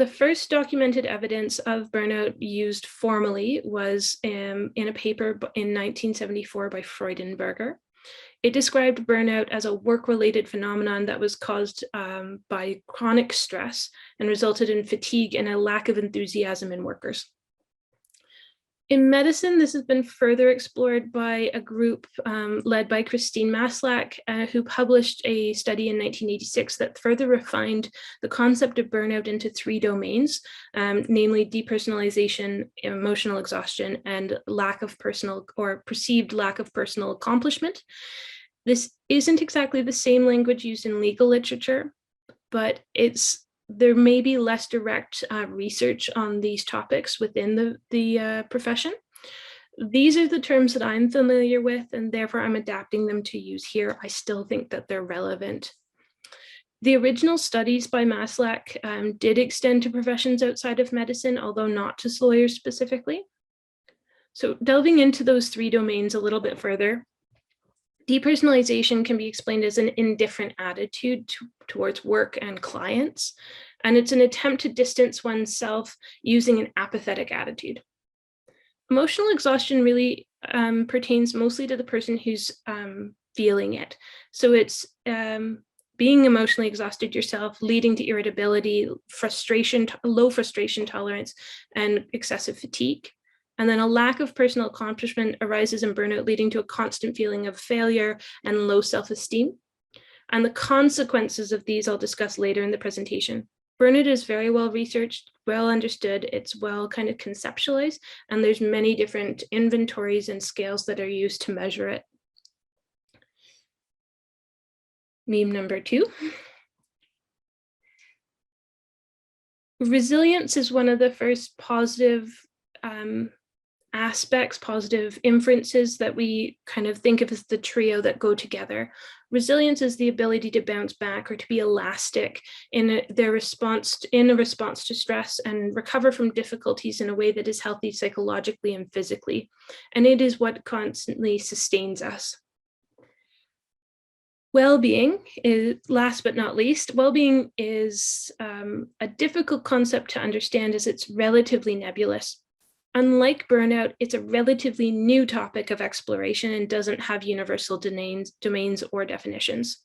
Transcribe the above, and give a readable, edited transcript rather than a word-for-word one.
The first documented evidence of burnout used formally was in a paper in 1974 by Freudenberger. It described burnout as a work-related phenomenon that was caused by chronic stress and resulted in fatigue and a lack of enthusiasm in workers. In medicine, this has been further explored by a group led by Christine Maslach, who published a study in 1986 that further refined the concept of burnout into 3 domains, namely depersonalization, emotional exhaustion, and lack of personal or perceived lack of personal accomplishment. This isn't exactly the same language used in legal literature, but there may be less direct research on these topics within the profession. These are the terms that I'm familiar with, and therefore I'm adapting them to use here. I still think that they're relevant. The original studies by Maslach did extend to professions outside of medicine, although not to lawyers specifically. So delving into those 3 domains a little bit further, depersonalization can be explained as an indifferent attitude towards work and clients, and it's an attempt to distance oneself using an apathetic attitude. Emotional exhaustion really pertains mostly to the person who's feeling it. So it's being emotionally exhausted yourself, leading to irritability, frustration, low frustration tolerance, and excessive fatigue. And then a lack of personal accomplishment arises in burnout, leading to a constant feeling of failure and low self-esteem. And the consequences of these I'll discuss later in the presentation. Burnout is very well researched, well understood, it's well kind of conceptualized, and there's many different inventories and scales that are used to measure it. Meme number 2. Resilience is one of the first positive aspects, positive inferences that we kind of think of as the trio that go together. Resilience is the ability to bounce back or to be elastic in a response to stress and recover from difficulties in a way that is healthy psychologically and physically. And it is what constantly sustains us. Well-being is, last but not least, well-being is a difficult concept to understand as it's relatively nebulous. Unlike burnout, it's a relatively new topic of exploration and doesn't have universal domains or definitions.